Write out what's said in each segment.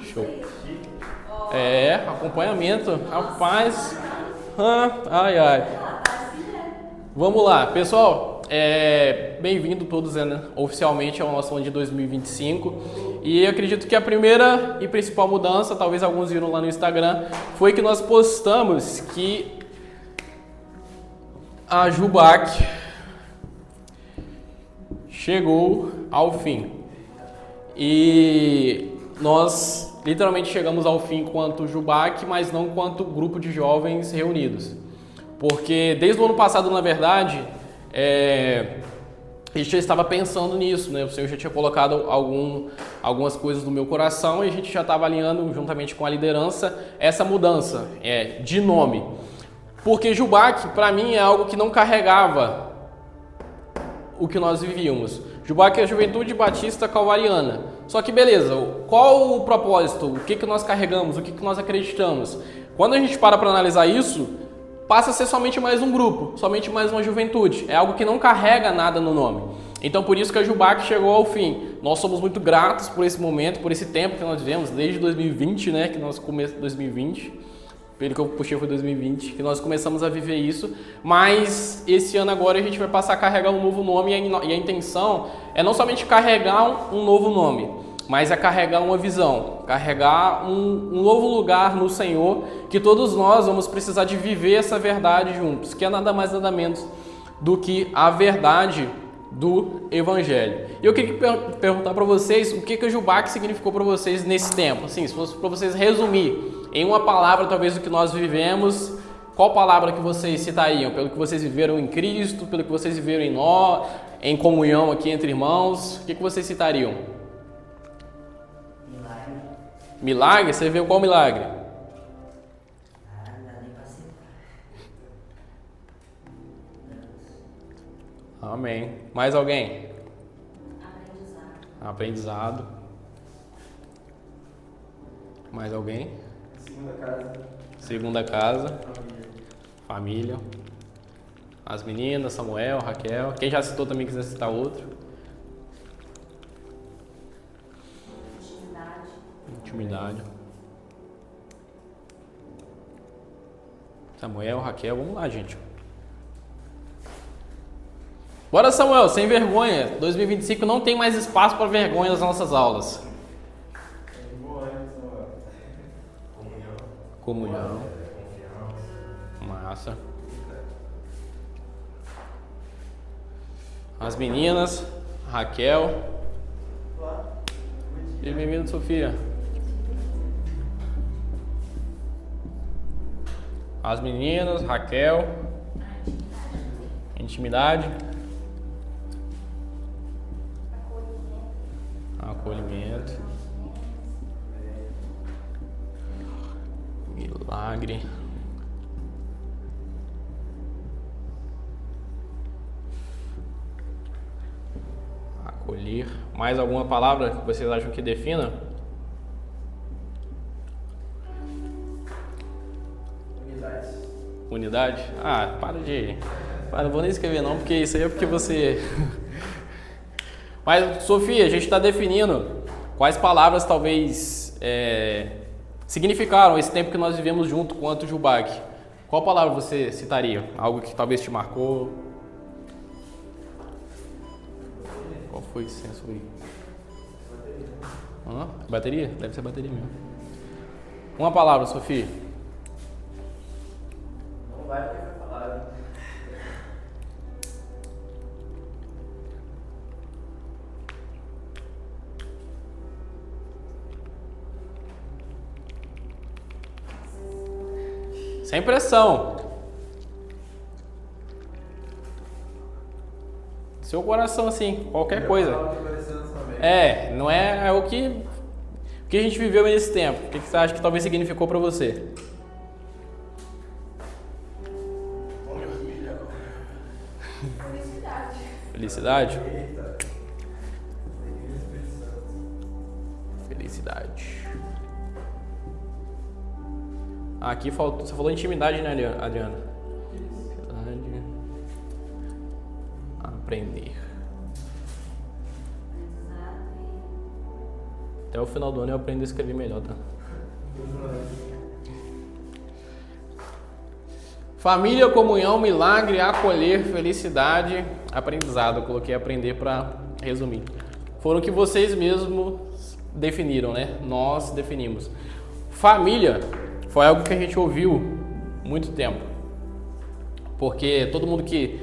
Show. Acompanhamento. Rapaz. Ai, ai. Vamos lá, pessoal. Bem-vindo todos, né, oficialmente ao nosso ano de 2025. E eu acredito que a primeira e principal mudança, talvez alguns viram lá no Instagram, foi que nós postamos que a Jubac chegou ao fim. E nós literalmente chegamos ao fim quanto Jubac, mas não quanto grupo de jovens reunidos. Porque desde o ano passado, na verdade, a gente já estava pensando nisso, né? O Senhor já tinha colocado algumas coisas no meu coração e a gente já estava alinhando juntamente com a liderança essa mudança de nome. Porque Jubac, para mim, é algo que não carregava o que nós vivíamos. Jubac é a Juventude Batista Calvariana. Só que beleza, qual o propósito? O que nós carregamos? O que nós acreditamos? Quando a gente para analisar isso, passa a ser somente mais um grupo, somente mais uma juventude. É algo que não carrega nada no nome. Então por isso que a Jubac chegou ao fim. Nós somos muito gratos por esse momento, por esse tempo que nós vivemos, desde 2020, né? Que nós começamos 2020. Pelo que eu puxei foi 2020, que nós começamos a viver isso, mas esse ano agora a gente vai passar a carregar um novo nome e a intenção é não somente carregar um novo nome, mas é carregar uma visão, carregar um novo lugar no Senhor, que todos nós vamos precisar de viver essa verdade juntos, que é nada mais nada menos do que a verdade do Evangelho. E eu queria perguntar para vocês o que a Jubac significou para vocês nesse tempo, assim, se fosse para vocês resumir em uma palavra, talvez, do que nós vivemos, qual palavra que vocês citariam? Pelo que vocês viveram em Cristo, pelo que vocês viveram em nós, em comunhão aqui entre irmãos, o que vocês citariam? Milagre. Milagre? Você viu qual milagre? Não dá nem pra citar. Amém. Mais alguém? Aprendizado. Aprendizado. Mais alguém? Segunda casa. Segunda casa. Família. Família. As meninas, Samuel, Raquel. Quem já citou também quiser citar outro. Intimidade. Intimidade. Samuel, Raquel, vamos lá, gente. Bora, Samuel, sem vergonha. 2025 não tem mais espaço para vergonha nas nossas aulas. Comunhão. Massa. As meninas, Raquel. E bem-vindo, Sofia. As meninas, Raquel. Intimidade. Acolhimento. Milagre. Acolher. Mais alguma palavra que vocês acham que defina? Unidade. Unidade? Não vou nem escrever não, porque isso aí é porque você... Mas, Sofia, a gente está definindo quais palavras talvez significaram esse tempo que nós vivemos junto quanto Jubac. Qual palavra você citaria? Algo que talvez te marcou? Qual foi esse senso aí? Bateria? Deve ser bateria mesmo. Uma palavra, Sofia. Não vai porque foi falado. Sem pressão. Seu coração, assim, qualquer coisa. Não é o que a gente viveu nesse tempo. O que você acha que talvez significou para você? Felicidade. Felicidade? Felicidade. Aqui faltou, você falou intimidade, né, Adriana? Intimidade. Aprender. Até o final do ano eu aprendo a escrever melhor, tá? Família, comunhão, milagre, acolher, felicidade, aprendizado. Eu coloquei aprender para resumir. Foram o que vocês mesmos definiram, né? Nós definimos. Família foi algo que a gente ouviu muito tempo. Porque todo mundo que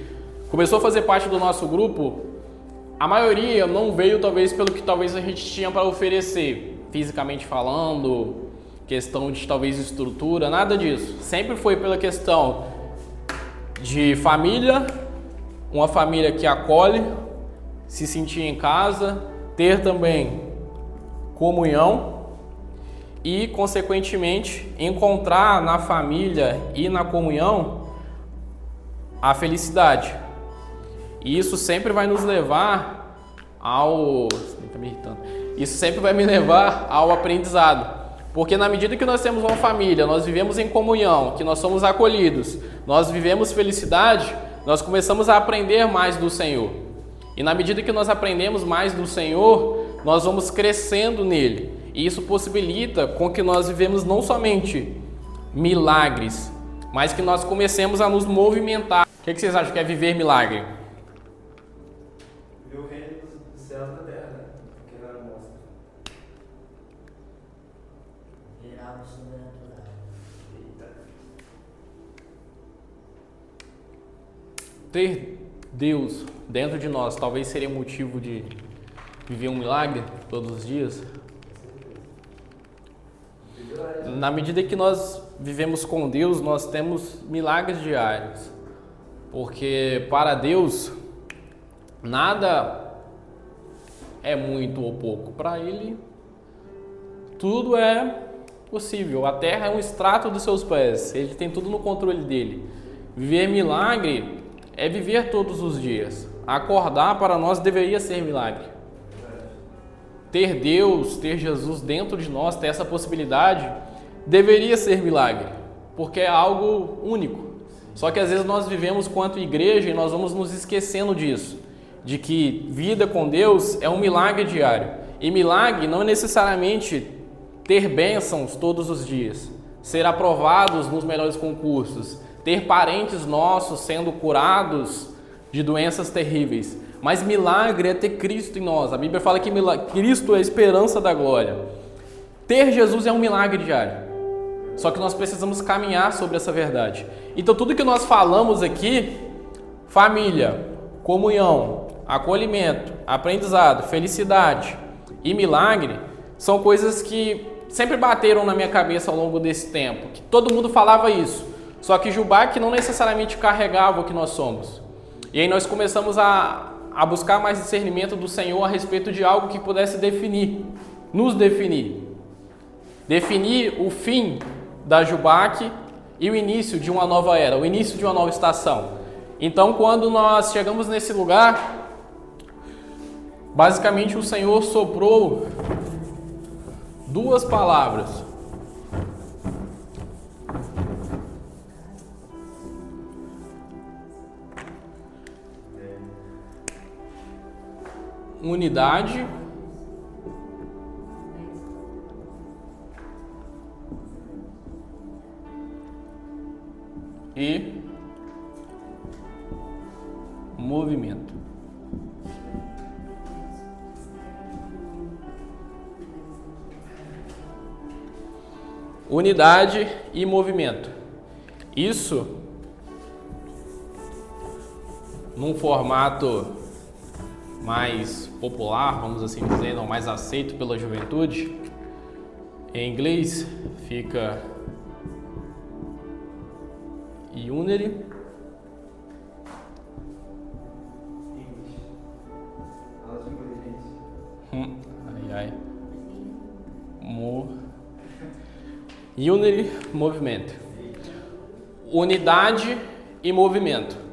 começou a fazer parte do nosso grupo, a maioria não veio talvez pelo que talvez a gente tinha para oferecer, fisicamente falando, questão de talvez estrutura, nada disso. Sempre foi pela questão de família, uma família que acolhe, se sentir em casa, ter também comunhão e, consequentemente, encontrar na família e na comunhão a felicidade. E isso sempre vai nos levar ao... Tá me irritando. Isso sempre vai me levar ao aprendizado. Porque na medida que nós temos uma família, nós vivemos em comunhão, que nós somos acolhidos, nós vivemos felicidade, nós começamos a aprender mais do Senhor. E na medida que nós aprendemos mais do Senhor, nós vamos crescendo nele. E isso possibilita com que nós vivemos não somente milagres, mas que nós comecemos a nos movimentar. O que vocês acham que é viver milagre? Viu o reino dos céus da terra, né? Que ela mostra. Virar algo sobrenatural. Eita. Ter Deus dentro de nós talvez seria motivo de viver um milagre todos os dias. Na medida que nós vivemos com Deus, nós temos milagres diários. Porque para Deus, nada é muito ou pouco. Para Ele, tudo é possível. A terra é um extrato dos seus pés. Ele tem tudo no controle dele. Viver milagre é viver todos os dias. Acordar para nós deveria ser milagre. Ter Deus, ter Jesus dentro de nós, ter essa possibilidade, deveria ser milagre, porque é algo único. Só que às vezes nós vivemos quanto igreja e nós vamos nos esquecendo disso, de que vida com Deus é um milagre diário. E milagre não é necessariamente ter bênçãos todos os dias, ser aprovados nos melhores concursos, ter parentes nossos sendo curados de doenças terríveis. Mas milagre é ter Cristo em nós. A Bíblia fala que Cristo é a esperança da glória. Ter Jesus é um milagre diário. Só que nós precisamos caminhar sobre essa verdade. Então tudo que nós falamos aqui, família, comunhão, acolhimento, aprendizado, felicidade e milagre, são coisas que sempre bateram na minha cabeça ao longo desse tempo. Que todo mundo falava isso. Só que Jubac não necessariamente carregava o que nós somos. E aí nós começamos a buscar mais discernimento do Senhor a respeito de algo que pudesse definir, nos definir. Definir o fim da Jubac e o início de uma nova era, o início de uma nova estação. Então, quando nós chegamos nesse lugar, basicamente o Senhor soprou duas palavras. Unidade e movimento. Unidade e movimento. Isso num formato mais popular, vamos assim dizer, não mais aceito pela juventude. Em inglês fica unity, unity, movimento, unidade e movimento.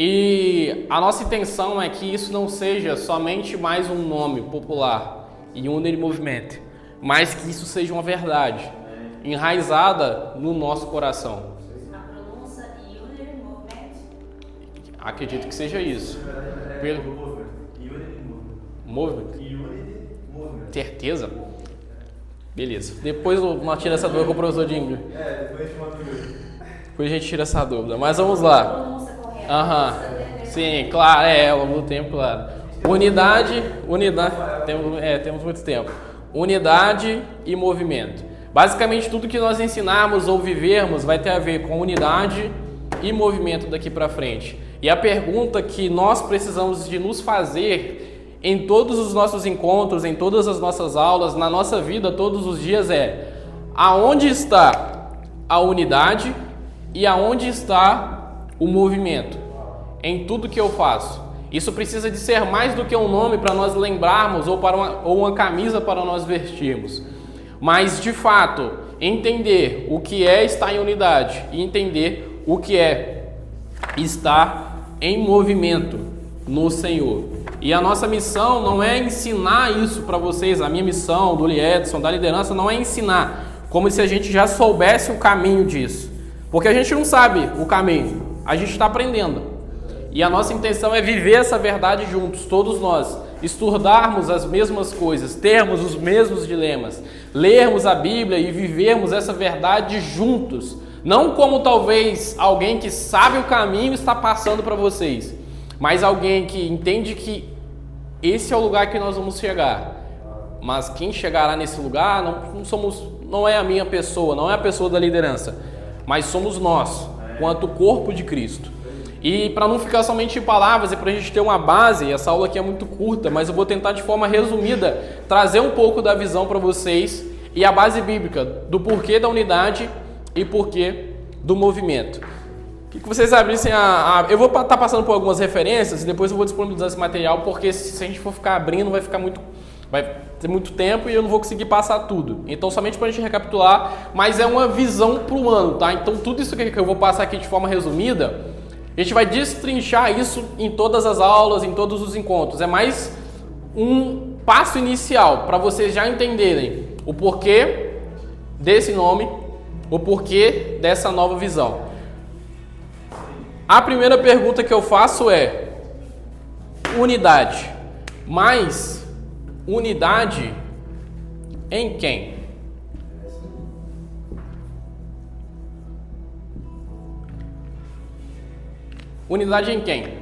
E a nossa intenção é que isso não seja somente mais um nome popular, unity movement, mas que isso seja uma verdade enraizada no nosso coração. A pronúncia unity movement? Acredito que seja isso. Movement. Certeza? Beleza. Depois nós tiramos essa dúvida com o professor de inglês. Depois a gente manda o vídeo. Depois a gente tira essa dúvida. Mas vamos lá. Pronúncia correta. Aham. Sim, claro, ao longo do tempo, claro. Unidade, temos muito tempo. Unidade e movimento. Basicamente tudo que nós ensinarmos ou vivermos vai ter a ver com unidade e movimento daqui para frente. E a pergunta que nós precisamos de nos fazer em todos os nossos encontros, em todas as nossas aulas, na nossa vida todos os dias é: aonde está a unidade e aonde está o movimento em tudo que eu faço? Isso precisa de ser mais do que um nome para nós lembrarmos ou uma camisa para nós vestirmos. Mas, de fato, entender o que é estar em unidade e entender o que é estar em movimento no Senhor. E a nossa missão não é ensinar isso para vocês. A minha missão, do Liedson, da liderança, não é ensinar como se a gente já soubesse o caminho disso. Porque a gente não sabe o caminho, a gente está aprendendo. E a nossa intenção é viver essa verdade juntos, todos nós, estudarmos as mesmas coisas, termos os mesmos dilemas, lermos a Bíblia e vivermos essa verdade juntos. Não como talvez alguém que sabe o caminho está passando para vocês, mas alguém que entende que esse é o lugar que nós vamos chegar. Mas quem chegará nesse lugar não é a minha pessoa, não é a pessoa da liderança, mas somos nós, quanto corpo de Cristo. E para não ficar somente em palavras e para a gente ter uma base, essa aula aqui é muito curta, mas eu vou tentar de forma resumida trazer um pouco da visão para vocês e a base bíblica do porquê da unidade e porquê do movimento. Que vocês abrissem eu vou estar passando por algumas referências e depois eu vou disponibilizar esse material, porque se a gente for ficar abrindo vai ter muito tempo e eu não vou conseguir passar tudo. Então, somente para a gente recapitular, mas é uma visão para o ano, tá? Então, tudo isso que eu vou passar aqui de forma resumida, a gente vai destrinchar isso em todas as aulas, em todos os encontros. É mais um passo inicial para vocês já entenderem o porquê desse nome, o porquê dessa nova visão. A primeira pergunta que eu faço é: unidade. Mas unidade em quem? Unidade em quem?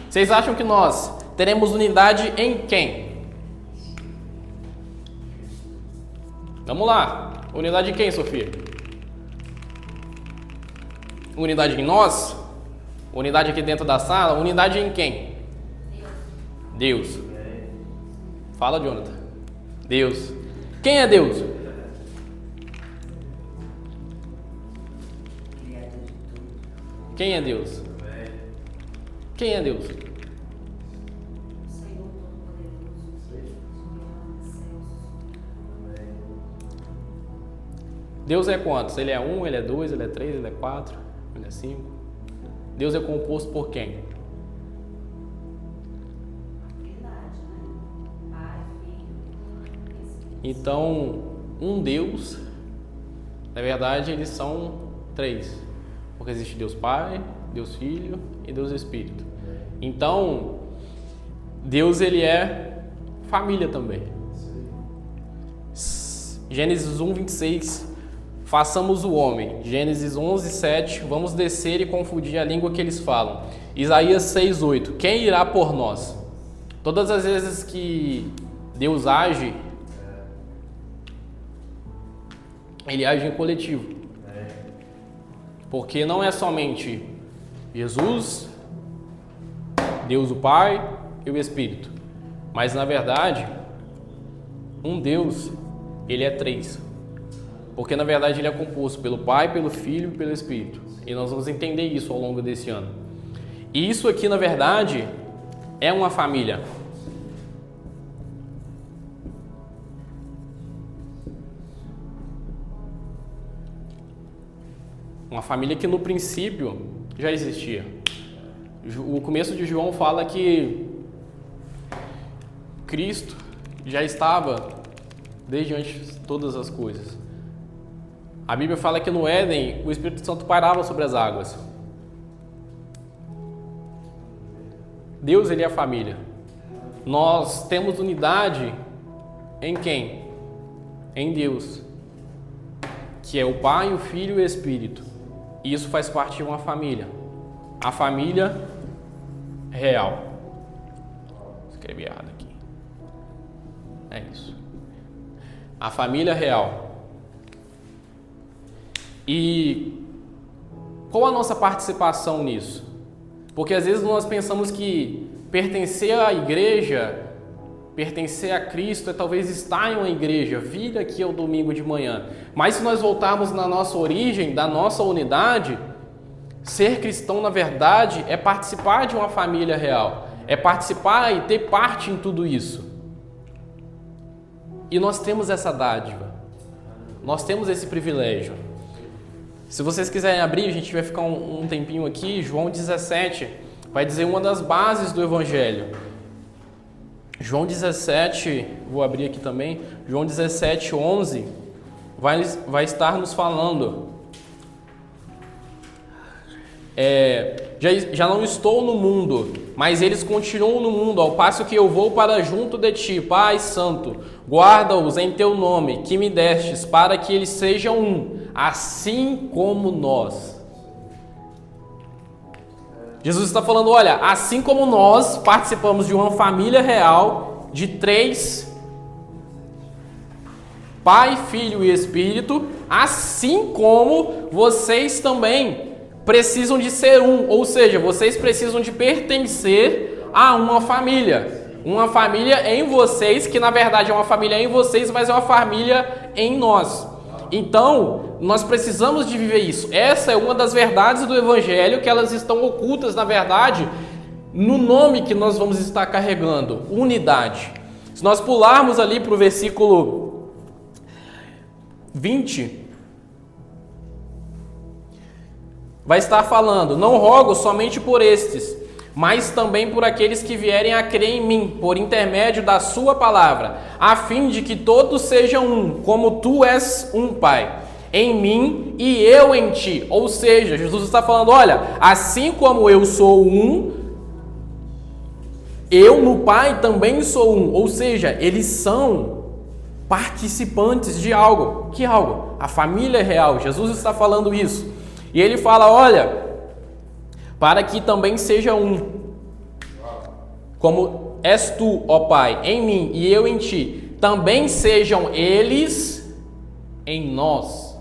Vocês acham que nós teremos unidade em quem? Vamos lá. Unidade em quem, Sofia? Unidade em nós? Unidade aqui dentro da sala? Unidade em quem? Deus. Fala, Jonathan. Deus. Quem é Deus? Quem é Deus? Quem é Deus? Senhor Todo-Poderoso, Deus é quantos? Ele é 1, ele é 2, ele é 3, ele é 4, ele é 5. Deus é composto por quem? Trindade, né? Pai, Filho, Espírito. Então, um Deus, na verdade, eles são 3. Porque existe Deus Pai, Deus Filho e Deus Espírito. Então, Deus ele é família também. Gênesis 1, 26, façamos o homem. Gênesis 11, 7, vamos descer e confundir a língua que eles falam. Isaías 6, 8, quem irá por nós? Todas as vezes que Deus age, ele age em coletivo. Porque não é somente Jesus, Deus o Pai e o Espírito. Mas na verdade, um Deus, ele é 3. Porque na verdade ele é composto pelo Pai, pelo Filho e pelo Espírito. E nós vamos entender isso ao longo desse ano. E isso aqui na verdade é uma família. Uma família que no princípio já existia. O começo de João fala que Cristo já estava desde antes de todas as coisas. A Bíblia fala que no Éden o Espírito Santo pairava sobre as águas. Deus, ele é a família. Nós temos unidade em quem? em Deus, que é o Pai, o Filho e o Espírito. E isso faz parte de uma família. A família real. Escrevi errado aqui. É isso. A família real. E qual a nossa participação nisso? Porque às vezes nós pensamos que pertencer à igreja, pertencer a Cristo é talvez estar em uma igreja, vir aqui ao domingo de manhã. Mas se nós voltarmos na nossa origem, da nossa unidade, ser cristão na verdade é participar de uma família real, é participar e ter parte em tudo isso. E nós temos essa dádiva, nós temos esse privilégio. Se vocês quiserem abrir, a gente vai ficar um tempinho aqui. João 17 vai dizer uma das bases do Evangelho. João 17, vou abrir aqui também, João 17, 11, vai estar nos falando. Já não estou no mundo, mas eles continuam no mundo, ao passo que eu vou para junto de ti, Pai Santo. Guarda-os em teu nome, que me destes, para que eles sejam um, assim como nós. Jesus está falando, olha, assim como nós participamos de uma família real, de 3, Pai, Filho e Espírito, assim como vocês também precisam de ser um, ou seja, vocês precisam de pertencer a uma família em vocês, que na verdade é uma família em vocês, mas é uma família em nós. Então, nós precisamos de viver isso. Essa é uma das verdades do Evangelho, que elas estão ocultas, na verdade, no nome que nós vamos estar carregando, unidade. Se nós pularmos ali para o versículo 20, vai estar falando, não rogo somente por estes, mas também por aqueles que vierem a crer em mim, por intermédio da sua palavra, a fim de que todos sejam um, como tu és um, Pai, em mim e eu em ti. Ou seja, Jesus está falando, olha, assim como eu sou um, eu no Pai também sou um. Ou seja, eles são participantes de algo. Que algo? A família real. Jesus está falando isso. E ele fala, olha, para que também seja um, como és tu, ó Pai, em mim e eu em ti, também sejam eles em nós.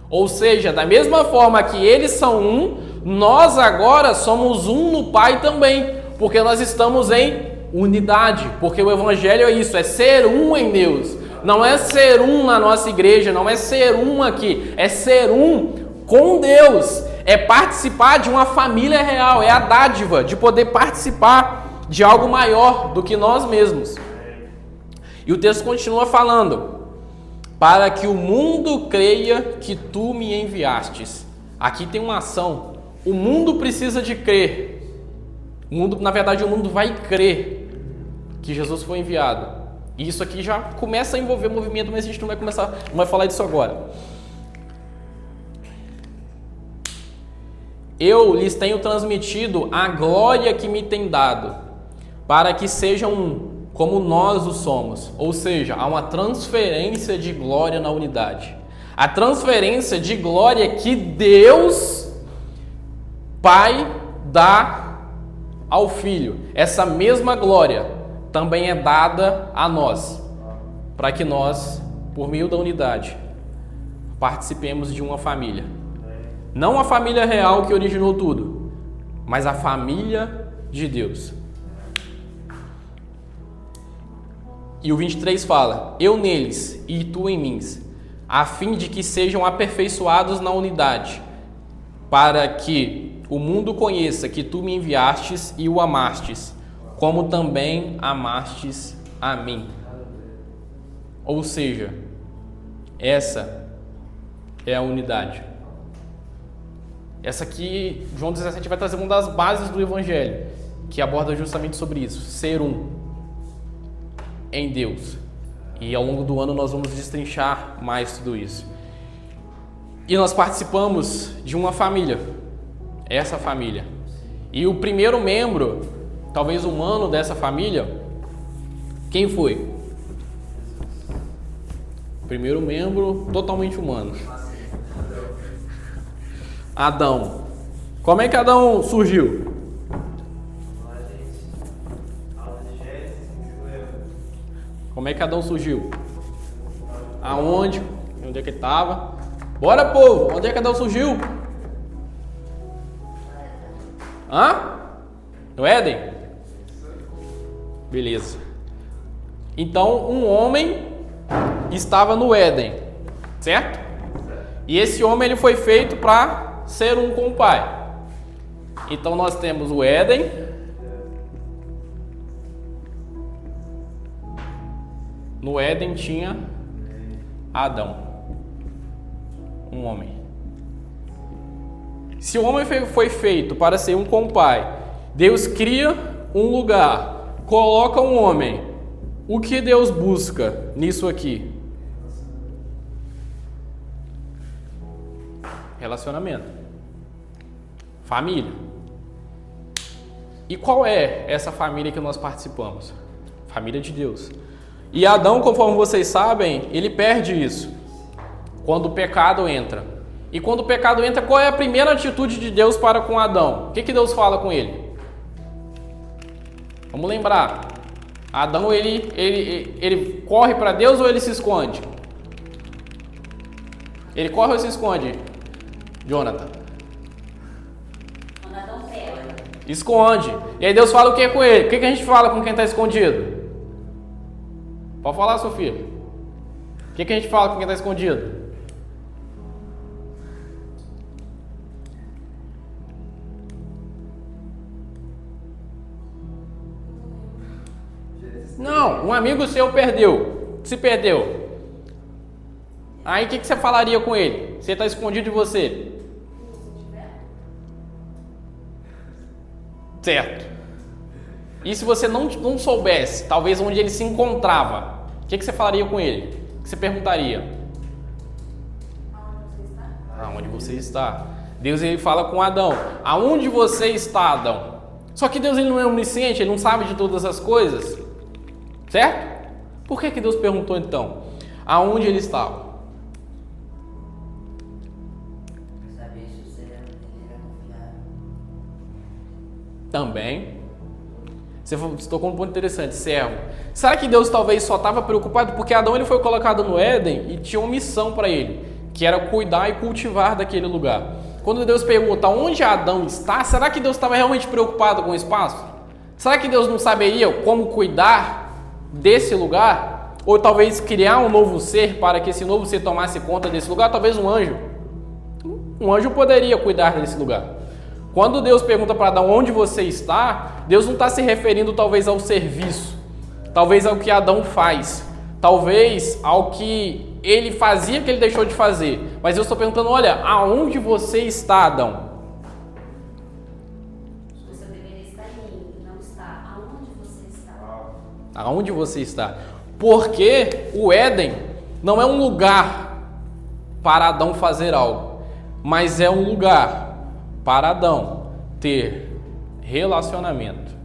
Ou seja, da mesma forma que eles são um, nós agora somos um no Pai também, porque nós estamos em unidade, porque o Evangelho é isso, é ser um em Deus. Não é ser um na nossa igreja, não é ser um aqui, é ser um com Deus, é participar de uma família real, é a dádiva de poder participar de algo maior do que nós mesmos. E o texto continua falando, para que o mundo creia que tu me enviastes. Aqui tem uma ação, o mundo precisa de crer, o mundo, na verdade o mundo vai crer que Jesus foi enviado. E isso aqui já começa a envolver movimento, mas a gente não vai falar disso agora. Eu lhes tenho transmitido a glória que me tem dado, para que sejam um, como nós o somos. Ou seja, há uma transferência de glória na unidade. A transferência de glória que Deus, Pai, dá ao Filho. Essa mesma glória também é dada a nós, para que nós, por meio da unidade, participemos de uma família. Não a família real que originou tudo, mas a família de Deus. E o 23 fala, eu neles e tu em mim, a fim de que sejam aperfeiçoados na unidade, para que o mundo conheça que tu me enviastes e o amastes, como também amastes a mim. Ou seja, essa é a unidade. Essa aqui, João 17 vai trazer uma das bases do Evangelho, que aborda justamente sobre isso, ser um em Deus. E ao longo do ano nós vamos destrinchar mais tudo isso. E nós participamos de uma família, essa família. E o primeiro membro, talvez humano dessa família, quem foi? Primeiro membro totalmente humano. Adão. Como é que Adão surgiu? Como é que Adão surgiu? Aonde? Onde é que ele estava? Bora, povo! Onde é que Adão surgiu? Hã? No Éden? Beleza. Então, um homem estava no Éden, certo? E esse homem ele foi feito para ser um com o pai. Então, nós temos o Éden. No Éden tinha Adão, um homem. Se o homem foi feito para ser um com o pai, Deus cria um lugar, coloca um homem. O que Deus busca nisso aqui? Relacionamento. Família. E qual é essa família que nós participamos? Família de Deus. E Adão, conforme vocês sabem, ele perde isso quando o pecado entra. E quando o pecado entra, qual é a primeira atitude de Deus para com Adão? O que Deus fala com ele? Vamos lembrar. Adão, ele corre para Deus ou ele se esconde? Ele corre ou se esconde? Jonathan? Quando Adão pega. Esconde. E aí Deus fala o que com ele? O que a gente fala com quem está escondido? Pode falar, Sofia. O que a gente fala com quem está escondido? Não, um amigo seu se perdeu. Aí o que você falaria com ele? Você está escondido de você. Certo. E se você não soubesse, talvez onde ele se encontrava, o que você falaria com ele? O que você perguntaria? Aonde você está? Deus ele fala com Adão. Aonde você está, Adão? Só que Deus ele não é onisciente, ele não sabe de todas as coisas. Certo? Por que Deus perguntou então? Aonde ele estava? Para saber se o servo dele era confiável. Também. Você tocou um ponto interessante, servo. Será que Deus talvez só estava preocupado porque Adão ele foi colocado no Éden e tinha uma missão para ele, que era cuidar e cultivar daquele lugar. Quando Deus pergunta onde Adão está, será que Deus estava realmente preocupado com o espaço? Será que Deus não saberia como cuidar desse lugar? Ou talvez criar um novo ser para que esse novo ser tomasse conta desse lugar? Talvez um anjo. Um anjo poderia cuidar desse lugar. Quando Deus pergunta para Adão onde você está, Deus não está se referindo talvez ao serviço, talvez ao que Adão faz, talvez ao que ele fazia que ele deixou de fazer. Mas eu estou perguntando, olha, aonde você está, Adão? Você deveria estar indo, não está. Aonde você está? Aonde você está? Porque o Éden não é um lugar para Adão fazer algo, mas é um lugar para Adão ter relacionamento.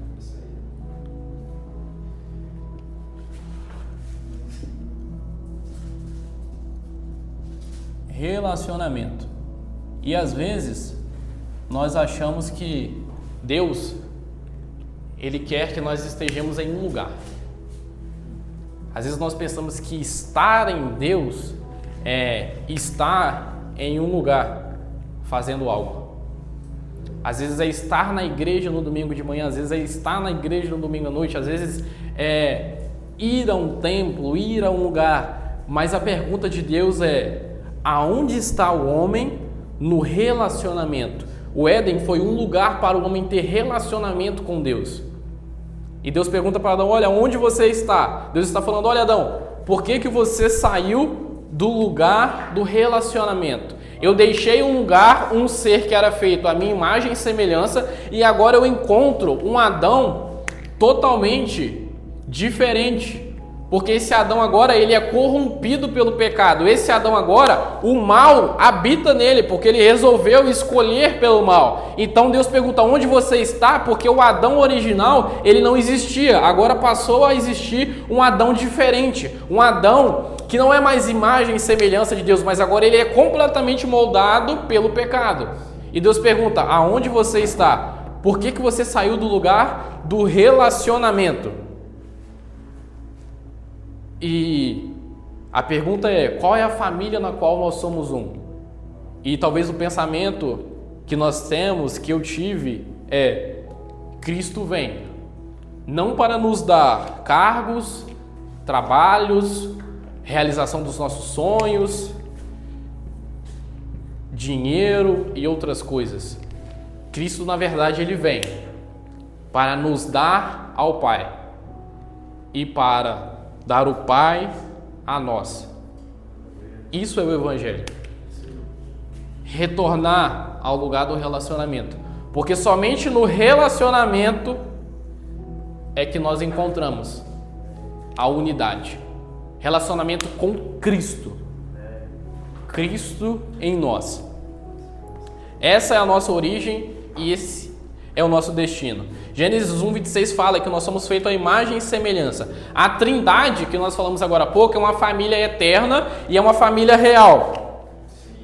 Relacionamento. E às vezes nós achamos que Deus ele quer que nós estejamos em um lugar. Às vezes nós pensamos que estar em Deus é estar em um lugar fazendo algo. Às vezes é estar na igreja no domingo de manhã, às vezes é estar na igreja no domingo à noite, às vezes é ir a um templo, ir a um lugar. Mas a pergunta de Deus é: aonde está o homem no relacionamento? O Éden foi um lugar para o homem ter relacionamento com Deus. E Deus pergunta para Adão: olha, onde você está? Deus está falando: olha, Adão, por que você saiu do lugar do relacionamento? Eu deixei um lugar, um ser que era feito à minha imagem e semelhança, e agora eu encontro um Adão totalmente diferente. Porque esse Adão agora, ele é corrompido pelo pecado. Esse Adão agora, o mal habita nele, porque ele resolveu escolher pelo mal. Então Deus pergunta: onde você está? Porque o Adão original, ele não existia. Agora passou a existir um Adão diferente. Um Adão que não é mais imagem e semelhança de Deus, mas agora ele é completamente moldado pelo pecado. E Deus pergunta: aonde você está? Por que você saiu do lugar do relacionamento? E a pergunta é: qual é a família na qual nós somos um? E talvez o pensamento que nós temos, que eu tive, é: Cristo vem, não para nos dar cargos, trabalhos, realização dos nossos sonhos, dinheiro e outras coisas. Cristo, na verdade, ele vem para nos dar ao Pai e para dar o Pai a nós. Isso é o Evangelho. Retornar ao lugar do relacionamento. Porque somente no relacionamento é que nós encontramos a unidade. Relacionamento com Cristo. Cristo em nós. Essa é a nossa origem e esse é o nosso destino. Gênesis 1:26 fala que nós somos feitos à imagem e semelhança. A Trindade, que nós falamos agora há pouco, é uma família eterna e é uma família real,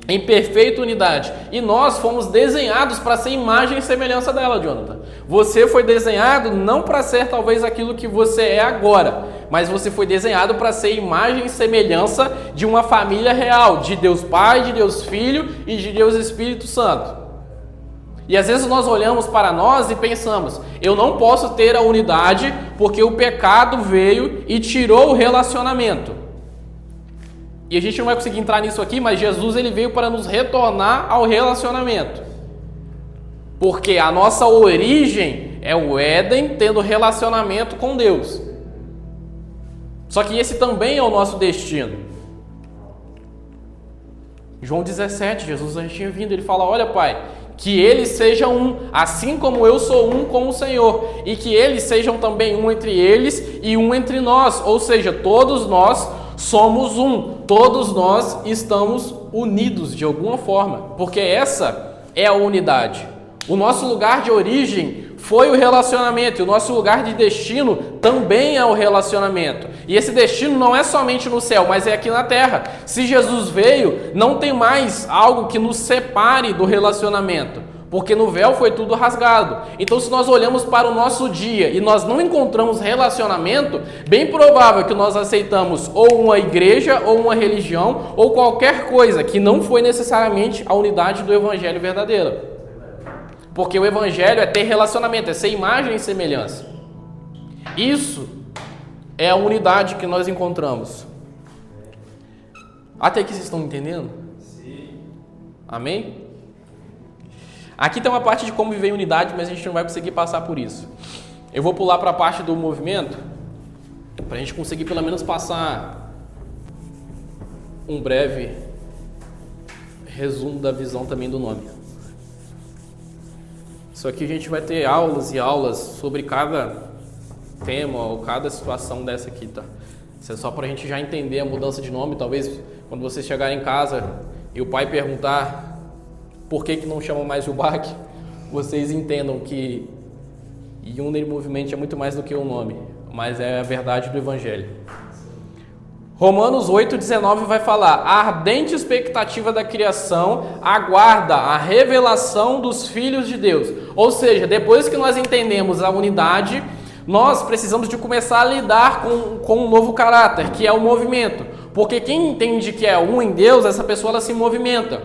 em perfeita unidade. E nós fomos desenhados para ser imagem e semelhança dela, Jonathan. Você foi desenhado não para ser talvez aquilo que você é agora, mas você foi desenhado para ser imagem e semelhança de uma família real, de Deus Pai, de Deus Filho e de Deus Espírito Santo. E às vezes nós olhamos para nós e pensamos: eu não posso ter a unidade porque o pecado veio e tirou o relacionamento. E a gente não vai conseguir entrar nisso aqui, mas Jesus ele veio para nos retornar ao relacionamento. Porque a nossa origem é o Éden tendo relacionamento com Deus. Só que esse também é o nosso destino. João 17, Jesus já tinha vindo, ele fala: olha, Pai, que eles sejam um, assim como eu sou um com o Senhor, e que eles sejam também um entre eles e um entre nós, ou seja, todos nós somos um, todos nós estamos unidos de alguma forma, porque essa é a unidade. O nosso lugar de origem foi o relacionamento, e o nosso lugar de destino também é o relacionamento. E esse destino não é somente no céu, mas é aqui na terra. Se Jesus veio, não tem mais algo que nos separe do relacionamento, porque no véu foi tudo rasgado. Então, se nós olhamos para o nosso dia e nós não encontramos relacionamento, bem provável que nós aceitamos ou uma igreja, ou uma religião, ou qualquer coisa que não foi necessariamente a unidade do Evangelho verdadeiro. Porque o Evangelho é ter relacionamento, é ser imagem e semelhança. Isso é a unidade que nós encontramos. Até aqui vocês estão entendendo? Sim. Amém? Aqui tem uma parte de como viver em unidade, mas a gente não vai conseguir passar por isso. Eu vou pular para a parte do movimento, para a gente conseguir pelo menos passar um breve resumo da visão também do nome. Isso aqui a gente vai ter aulas e aulas sobre cada tema ou cada situação dessa aqui, tá? Isso é só para a gente já entender a mudança de nome. Talvez quando vocês chegarem em casa e o pai perguntar por que não chamam mais Jubac, vocês entendam que Unity Movement é muito mais do que um nome, mas é a verdade do Evangelho. Romanos 8,19 vai falar: a ardente expectativa da criação aguarda a revelação dos filhos de Deus. Ou seja, depois que nós entendemos a unidade, nós precisamos de começar a lidar com um novo caráter, que é o movimento. Porque quem entende que é um em Deus, essa pessoa ela se movimenta.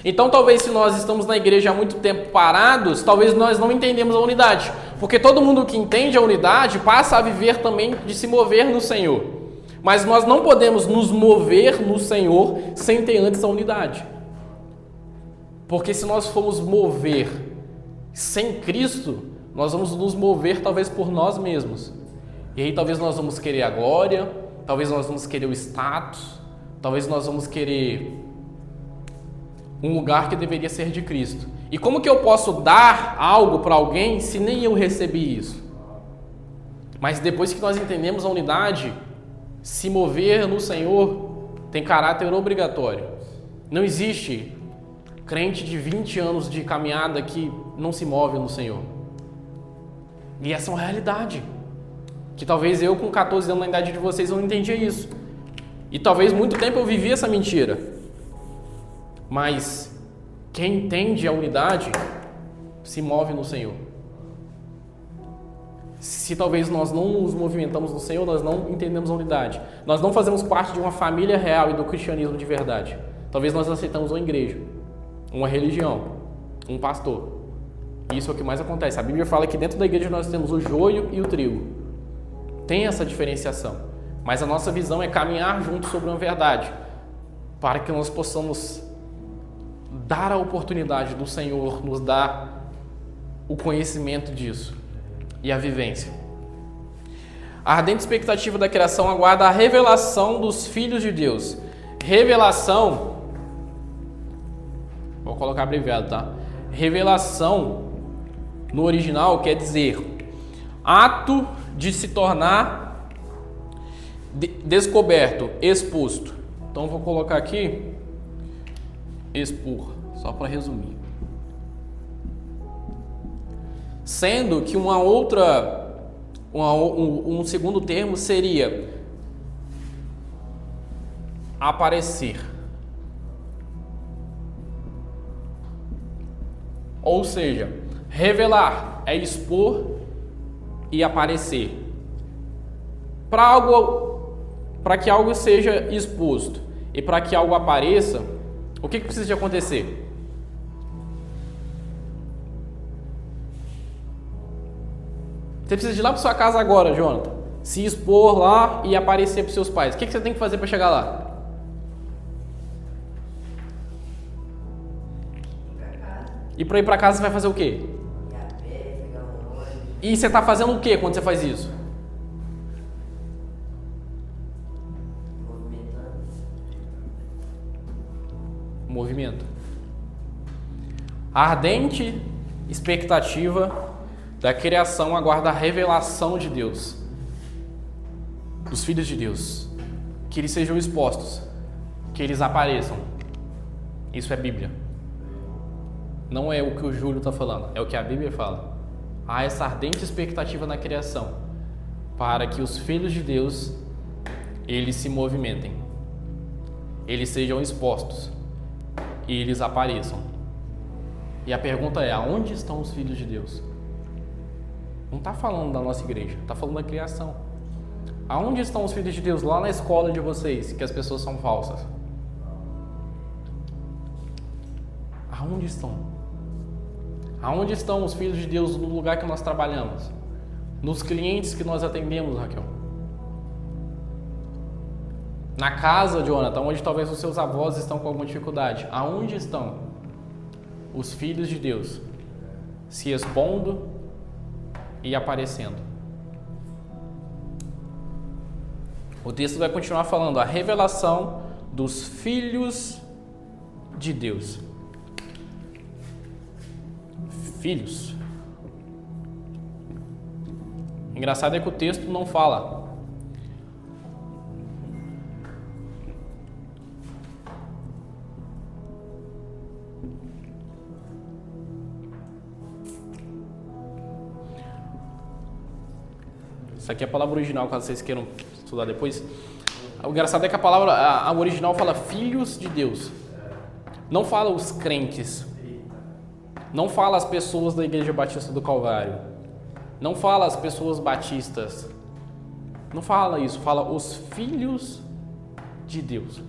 Então talvez se nós estamos na igreja há muito tempo parados, talvez nós não entendemos a unidade. Porque todo mundo que entende a unidade passa a viver também de se mover no Senhor. Mas nós não podemos nos mover no Senhor sem ter antes a unidade. Porque se nós formos mover sem Cristo, nós vamos nos mover talvez por nós mesmos. E aí talvez nós vamos querer a glória, talvez nós vamos querer o status, talvez nós vamos querer um lugar que deveria ser de Cristo. E como que eu posso dar algo para alguém se nem eu recebi isso? Mas depois que nós entendemos a unidade, se mover no Senhor tem caráter obrigatório. Não existe crente de 20 anos de caminhada que não se move no Senhor. E essa é uma realidade. Que talvez eu com 14 anos na idade de vocês eu não entendia isso. E talvez muito tempo eu vivi essa mentira. Mas quem entende a unidade se move no Senhor. Se talvez nós não nos movimentamos no Senhor, nós não entendemos a unidade. Nós não fazemos parte de uma família real e do cristianismo de verdade. Talvez nós aceitamos uma igreja, uma religião, um pastor. E isso é o que mais acontece. A Bíblia fala que dentro da igreja nós temos o joio e o trigo. Tem essa diferenciação. Mas a nossa visão é caminhar juntos sobre uma verdade, para que nós possamos dar a oportunidade do Senhor nos dar o conhecimento disso e a vivência. A ardente expectativa da criação aguarda a revelação dos filhos de Deus. Revelação, vou colocar abreviado, tá? Revelação no original quer dizer ato de se tornar descoberto, exposto. Então vou colocar aqui expor, só para resumir. Sendo que um segundo termo seria aparecer. Ou seja, revelar é expor e aparecer. Para que algo seja exposto e para que algo apareça, o que precisa de acontecer? Você precisa de ir lá para sua casa agora, Jonathan, se expor lá e aparecer para os seus pais. O que você tem que fazer para chegar lá? E para ir para casa você vai fazer o quê? Ir a pé, pegar um ônibus. E você está fazendo o quê quando você faz isso? Movimentando. Movimento. A ardente expectativa da criação aguarda a revelação de Deus, dos filhos de Deus, que eles sejam expostos, que eles apareçam. Isso é Bíblia. Não é o que o Júlio está falando, é o que a Bíblia fala. Há essa ardente expectativa na criação para que os filhos de Deus eles se movimentem, eles sejam expostos e eles apareçam. E a pergunta é: aonde estão os filhos de Deus? Não está falando da nossa igreja, está falando da criação. Aonde estão os filhos de Deus? Lá na escola de vocês, que as pessoas são falsas. Aonde estão? Aonde estão os filhos de Deus no lugar que nós trabalhamos? Nos clientes que nós atendemos, Raquel? Na casa, Jonathan, onde talvez os seus avós estão com alguma dificuldade. Aonde estão os filhos de Deus se expondo e aparecendo? O texto vai continuar falando a revelação dos filhos de Deus. Filhos. Engraçado é que o texto não fala. Isso aqui é a palavra original, caso vocês queiram estudar depois. O engraçado é que a palavra a original fala filhos de Deus. Não fala os crentes. Não fala as pessoas da Igreja Batista do Calvário. Não fala as pessoas batistas. Não fala isso. Fala os filhos de Deus.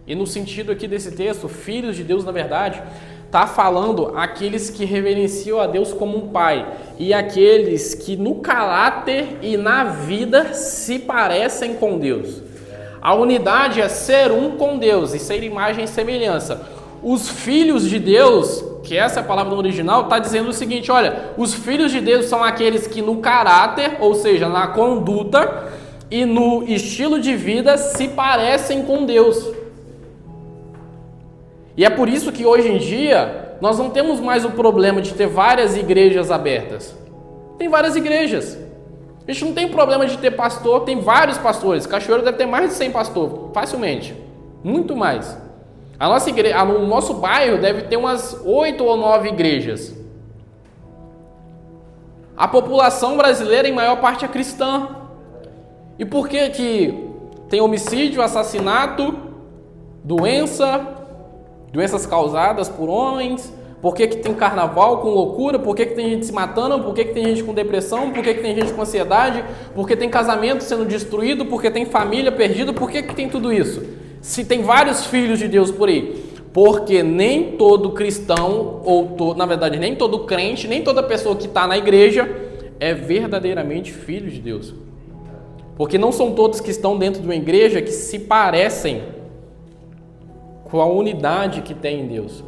E no sentido aqui desse texto, filhos de Deus, na verdade, está falando aqueles que reverenciam a Deus como um pai e aqueles que no caráter e na vida se parecem com Deus. A unidade é ser um com Deus e ser imagem e semelhança. Os filhos de Deus, que essa é a palavra no original, está dizendo o seguinte: olha, os filhos de Deus são aqueles que no caráter, ou seja, na conduta e no estilo de vida se parecem com Deus. E é por isso que hoje em dia nós não temos mais o problema de ter várias igrejas abertas. Tem várias igrejas. A gente não tem problema de ter pastor, tem vários pastores. Cachoeiro deve ter mais de 100 pastores, facilmente. Muito mais. A nossa igreja, no nosso bairro deve ter umas 8 ou 9 igrejas. A população brasileira em maior parte é cristã. E por que que tem homicídio, assassinato, doenças causadas por homens? Por que que tem carnaval com loucura? Por que que tem gente se matando? Por que que tem gente com depressão? Por que que tem gente com ansiedade? Por que tem casamento sendo destruído? Por que tem família perdida? Por que que tem tudo isso? Se tem vários filhos de Deus por aí. Porque nem todo cristão, na verdade, nem todo crente, nem toda pessoa que está na igreja é verdadeiramente filho de Deus. Porque não são todos que estão dentro de uma igreja que se parecem com a unidade que tem em Deus.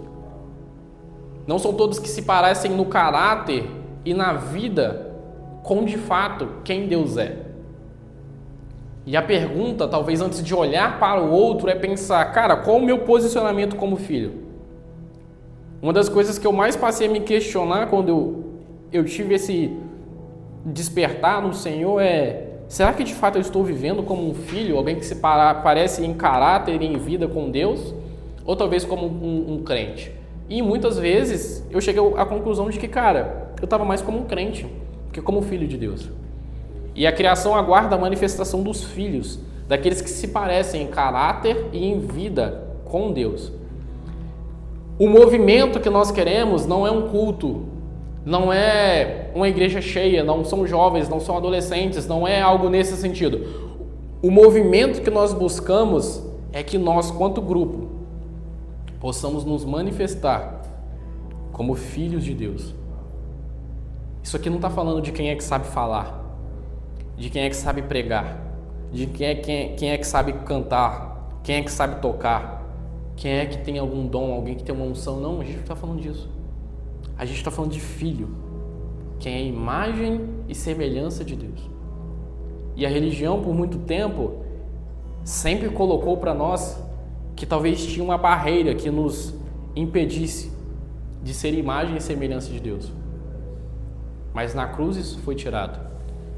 Não são todos que se parecem no caráter e na vida com, de fato, quem Deus é. E a pergunta, talvez antes de olhar para o outro, é pensar, cara, qual o meu posicionamento como filho? Uma das coisas que eu mais passei a me questionar quando eu tive esse despertar no Senhor é, será que de fato eu estou vivendo como um filho, alguém que se parece em caráter e em vida com Deus? Ou talvez como um crente? E muitas vezes eu cheguei à conclusão de que, cara, eu estava mais como um crente que como filho de Deus. E a criação aguarda a manifestação dos filhos, daqueles que se parecem em caráter e em vida com Deus. O movimento que nós queremos não é um culto, não é uma igreja cheia, não são jovens, não são adolescentes, não é algo nesse sentido. O movimento que nós buscamos é que nós, quanto grupo, possamos nos manifestar como filhos de Deus. Isso aqui não está falando de quem é que sabe falar, de quem é que sabe pregar, de quem é que sabe cantar, quem é que sabe tocar, quem é que tem algum dom, alguém que tem uma unção. Não, a gente não está falando disso. A gente está falando de filho, quem é imagem e semelhança de Deus. E a religião, por muito tempo, sempre colocou para nós que talvez tinha uma barreira que nos impedisse de ser imagem e semelhança de Deus. Mas na cruz isso foi tirado.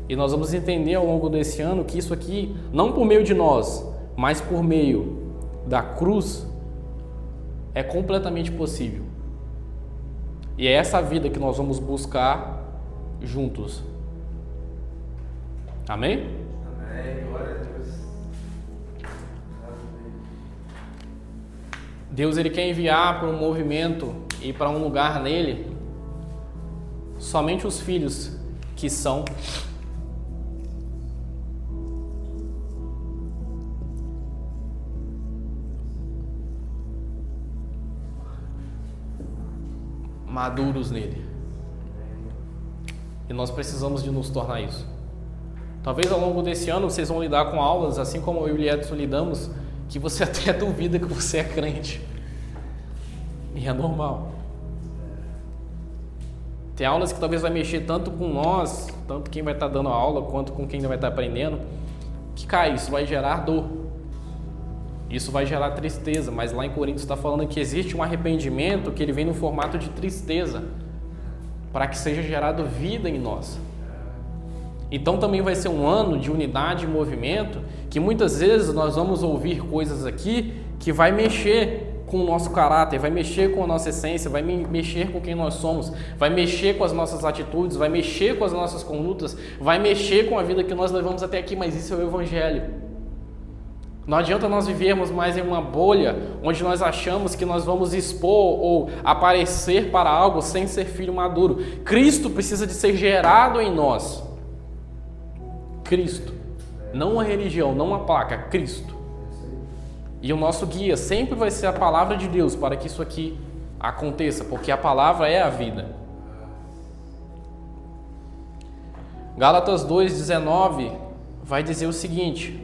E nós vamos entender ao longo desse ano que isso aqui, não por meio de nós, mas por meio da cruz, é completamente possível. E é essa vida que nós vamos buscar juntos. Amém? Amém, glória a Deus. Deus, Ele quer enviar para um movimento e para um lugar nele somente os filhos que são maduros nele. E nós precisamos de nos tornar isso. Talvez ao longo desse ano vocês vão lidar com aulas, assim como eu e o Edson lidamos, que você até duvida que você é crente. E é normal. Tem aulas que talvez vai mexer tanto com nós, tanto quem vai estar dando a aula, quanto com quem vai estar aprendendo, que, cara, isso vai gerar dor. Isso vai gerar tristeza, mas lá em Coríntios está falando que existe um arrependimento que ele vem no formato de tristeza, para que seja gerado vida em nós. Então também vai ser um ano de unidade e movimento, que muitas vezes nós vamos ouvir coisas aqui que vai mexer com o nosso caráter, vai mexer com a nossa essência, vai mexer com quem nós somos, vai mexer com as nossas atitudes, vai mexer com as nossas condutas, vai mexer com a vida que nós levamos até aqui, mas isso é o Evangelho. Não adianta nós vivermos mais em uma bolha onde nós achamos que nós vamos expor ou aparecer para algo sem ser filho maduro. Cristo precisa de ser gerado em nós. Cristo. Não a religião, não a placa, Cristo. E o nosso guia sempre vai ser a palavra de Deus para que isso aqui aconteça, porque a palavra é a vida. Gálatas 2:19 vai dizer o seguinte: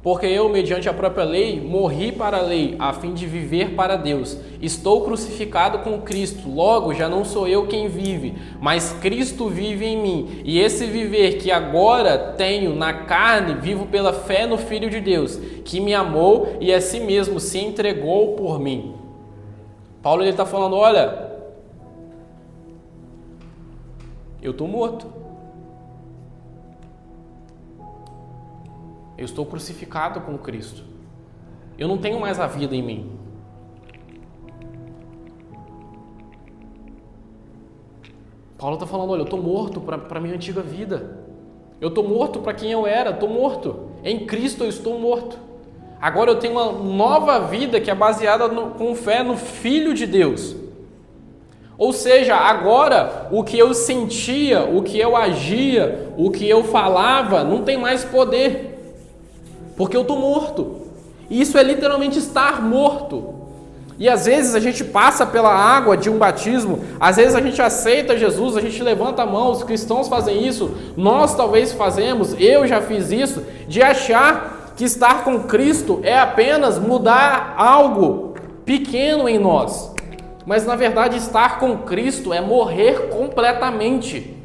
porque eu, mediante a própria lei, morri para a lei, a fim de viver para Deus. Estou crucificado com Cristo, logo já não sou eu quem vive, mas Cristo vive em mim. E esse viver que agora tenho na carne, vivo pela fé no Filho de Deus, que me amou e a si mesmo se entregou por mim. Paulo está falando, olha, eu estou morto. Eu estou crucificado com Cristo. Eu não tenho mais a vida em mim. Paulo está falando, olha, eu estou morto para a minha antiga vida. Eu estou morto para quem eu era, estou morto. Em Cristo eu estou morto. Agora eu tenho uma nova vida que é baseada com fé no Filho de Deus. Ou seja, agora o que eu sentia, o que eu agia, o que eu falava, não tem mais poder. Porque eu estou morto. E isso é literalmente estar morto. E às vezes a gente passa pela água de um batismo, às vezes a gente aceita Jesus, a gente levanta a mão, os cristãos fazem isso, nós talvez fazemos, eu já fiz isso, de achar que estar com Cristo é apenas mudar algo pequeno em nós. Mas na verdade estar com Cristo é morrer completamente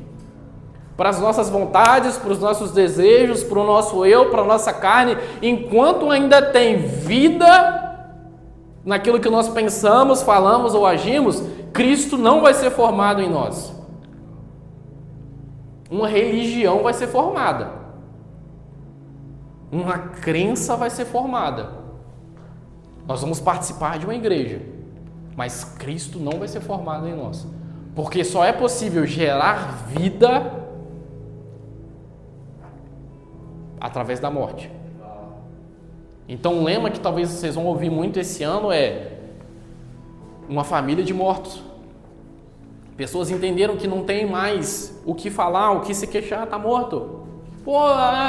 para as nossas vontades, para os nossos desejos, para o nosso eu, para a nossa carne, enquanto ainda tem vida naquilo que nós pensamos, falamos ou agimos, Cristo não vai ser formado em nós. Uma religião vai ser formada. Uma crença vai ser formada. Nós vamos participar de uma igreja, mas Cristo não vai ser formado em nós. Porque só é possível gerar vida através da morte. Então um lema que talvez vocês vão ouvir muito esse ano é uma família de mortos. Pessoas entenderam que não tem mais o que falar, o que se queixar, tá morto. Pô,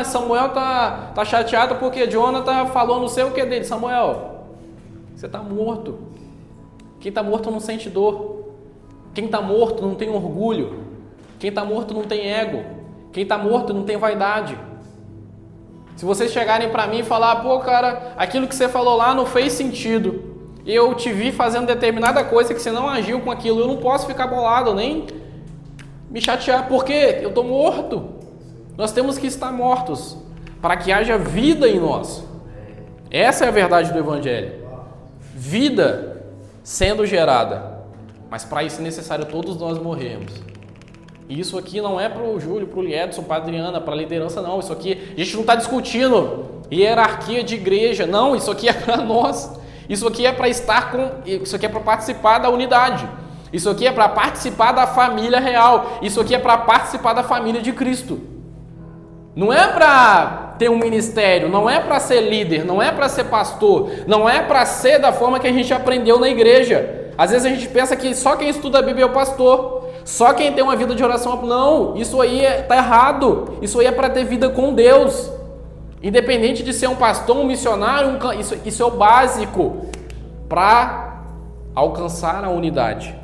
Samuel tá chateado porque Jonathan falou não sei o que dele. Samuel, você tá morto. Quem tá morto não sente dor. Quem tá morto não tem orgulho. Quem tá morto não tem ego. Quem tá morto não tem vaidade. Se vocês chegarem para mim e falar, pô, cara, aquilo que você falou lá não fez sentido. Eu te vi fazendo determinada coisa que você não agiu com aquilo. Eu não posso ficar bolado, nem me chatear, porque eu estou morto. Nós temos que estar mortos para que haja vida em nós. Essa é a verdade do Evangelho. Vida sendo gerada. Mas para isso é necessário todos nós morrermos. E isso aqui não é para o Júlio, para o Liedson, para a Adriana, para a liderança, não. Isso aqui, a gente não está discutindo hierarquia de igreja, não. Isso aqui é para nós. Isso aqui é para estar com. Isso aqui é para participar da unidade. Isso aqui é para participar da família real. Isso aqui é para participar da família de Cristo. Não é para ter um ministério, não é para ser líder, não é para ser pastor, não é para ser da forma que a gente aprendeu na igreja. Às vezes a gente pensa que só quem estuda a Bíblia é o pastor. Só quem tem uma vida de oração, não, isso aí está errado, isso aí é para ter vida com Deus, independente de ser um pastor, um missionário, isso é o básico para alcançar a unidade,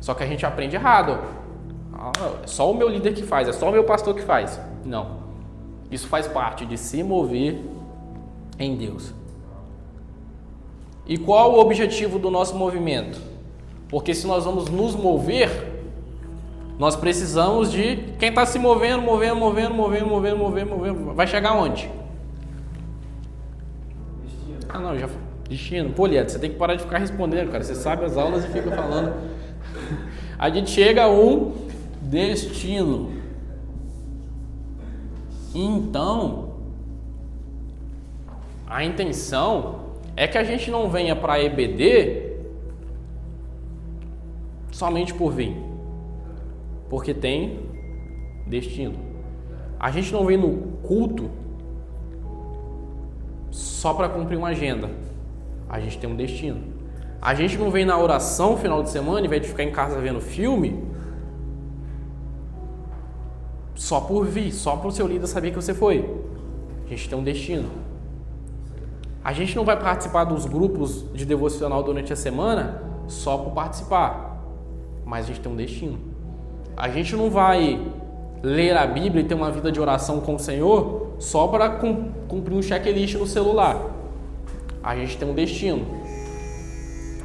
só que a gente aprende errado, é só o meu líder que faz, é só o meu pastor que faz, não, isso faz parte de se mover em Deus. E qual o objetivo do nosso movimento? Porque se nós vamos nos mover, nós precisamos de quem está se movendo, vai chegar onde? Destino. Ah não, já destino. Pô, Lieto, você tem que parar de ficar respondendo, cara. Você sabe as aulas e fica falando. A gente chega a um destino. Então, a intenção é que a gente não venha para a EBD somente por vir. Porque tem destino. A gente não vem no culto só para cumprir uma agenda. A gente tem um destino. A gente não vem na oração final de semana, ao invés de ficar em casa vendo filme, só por vir, só para o seu líder saber que você foi. A gente tem um destino. A gente não vai participar dos grupos de devocional durante a semana só por participar, mas a gente tem um destino. A gente não vai ler a Bíblia e ter uma vida de oração com o Senhor só para cumprir um checklist no celular. A gente tem um destino.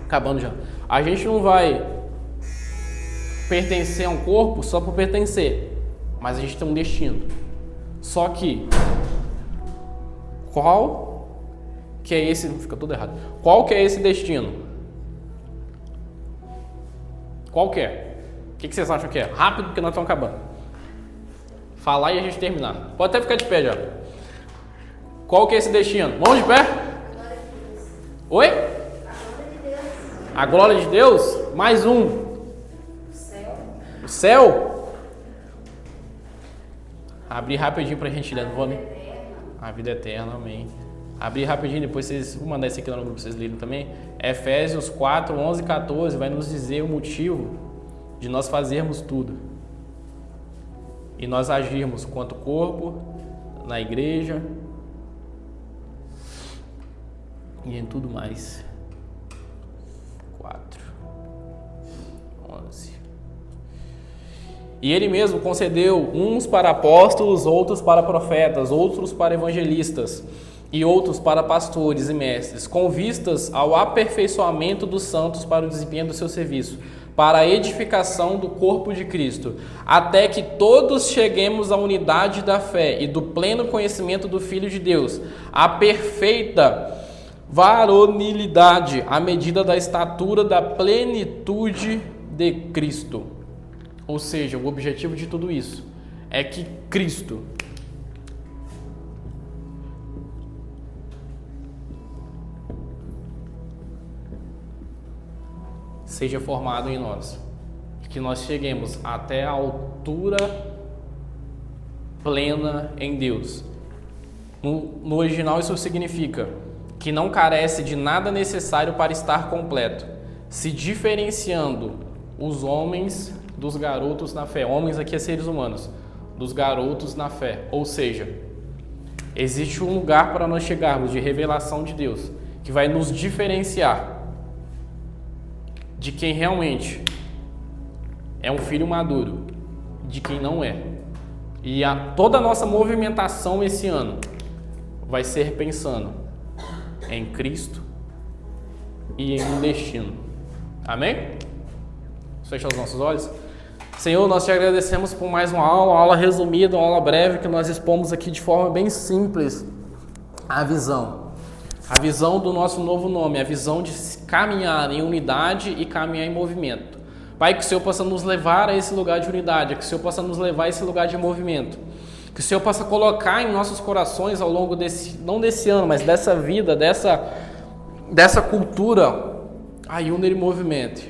Acabando já. A gente não vai pertencer a um corpo só por pertencer, mas a gente tem um destino. Só que qual que é esse? Fica tudo errado. Qual que é esse destino? Qual que é? O que vocês acham que é? Rápido, porque nós estamos acabando. Falar e a gente terminar. Pode até ficar de pé já. Qual que é esse destino? Vamos de pé? Oi? A glória de Deus. Mais um. O céu. Abrir rapidinho pra gente ler, não vou nem. A vida eterna, amém. Abrir rapidinho, depois vocês, vou mandar esse aqui lá no grupo pra vocês lerem também. Efésios 4, 11 e 14 vai nos dizer o motivo de nós fazermos tudo. E nós agirmos quanto corpo, na igreja e em tudo mais. 4, 11. E ele mesmo concedeu uns para apóstolos, outros para profetas, outros para evangelistas e outros para pastores e mestres, com vistas ao aperfeiçoamento dos santos para o desempenho do seu serviço, para a edificação do corpo de Cristo, até que todos cheguemos à unidade da fé e do pleno conhecimento do Filho de Deus, à perfeita varonilidade, à medida da estatura da plenitude de Cristo. Ou seja, o objetivo de tudo isso é que Cristo seja formado em nós, que nós cheguemos até a altura plena em Deus. No original isso significa que não carece de nada necessário para estar completo, se diferenciando os homens dos garotos na fé. Homens aqui é seres humanos, dos garotos na fé. Ou seja, existe um lugar para nós chegarmos de revelação de Deus, que vai nos diferenciar de quem realmente é um filho maduro, de quem não é. E toda a nossa movimentação esse ano vai ser pensando em Cristo e em um destino. Amém? Fecha os nossos olhos. Senhor, nós te agradecemos por mais uma aula resumida, uma aula breve que nós expomos aqui de forma bem simples a visão do nosso novo nome, a visão de caminhar em unidade e caminhar em movimento. Pai, que o Senhor possa nos levar a esse lugar de unidade, que o Senhor possa nos levar a esse lugar de movimento, que o Senhor possa colocar em nossos corações ao longo não desse ano, mas dessa vida, dessa cultura, Ayunder Movimento,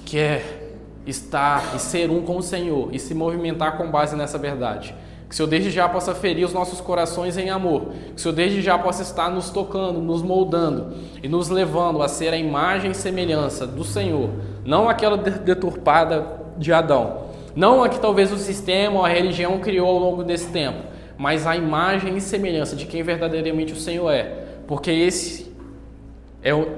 que é estar e ser um com o Senhor e se movimentar com base nessa verdade. Que o Senhor desde já possa ferir os nossos corações em amor. Que o Senhor desde já possa estar nos tocando, nos moldando e nos levando a ser a imagem e semelhança do Senhor. Não aquela deturpada de Adão. Não a que talvez o sistema ou a religião criou ao longo desse tempo. Mas a imagem e semelhança de quem verdadeiramente o Senhor é. Porque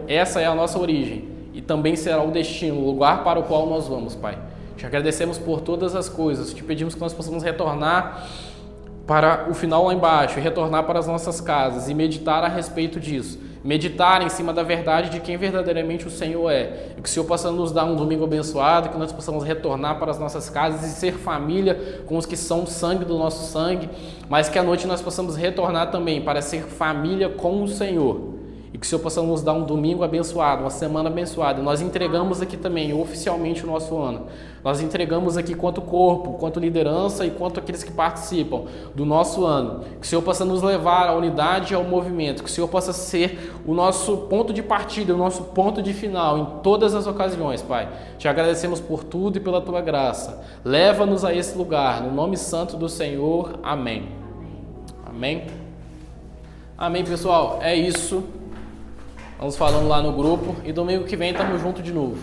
essa é a nossa origem. E também será o destino, o lugar para o qual nós vamos, Pai. Te agradecemos por todas as coisas. Te pedimos que nós possamos retornar para o final lá embaixo, retornar para as nossas casas e meditar a respeito disso. Meditar em cima da verdade de quem verdadeiramente o Senhor é. E que o Senhor possa nos dar um domingo abençoado, que nós possamos retornar para as nossas casas e ser família com os que são sangue do nosso sangue, mas que à noite nós possamos retornar também para ser família com o Senhor. E que o Senhor possa nos dar um domingo abençoado, uma semana abençoada. Nós entregamos aqui também oficialmente o nosso ano. Nós entregamos aqui quanto corpo, quanto liderança e quanto aqueles que participam do nosso ano. Que o Senhor possa nos levar à unidade e ao movimento. Que o Senhor possa ser o nosso ponto de partida, o nosso ponto de final em todas as ocasiões, Pai. Te agradecemos por tudo e pela Tua graça. Leva-nos a esse lugar, no nome santo do Senhor. Amém. Amém. Amém, pessoal. É isso. Vamos falando lá no grupo e domingo que vem estamos juntos de novo.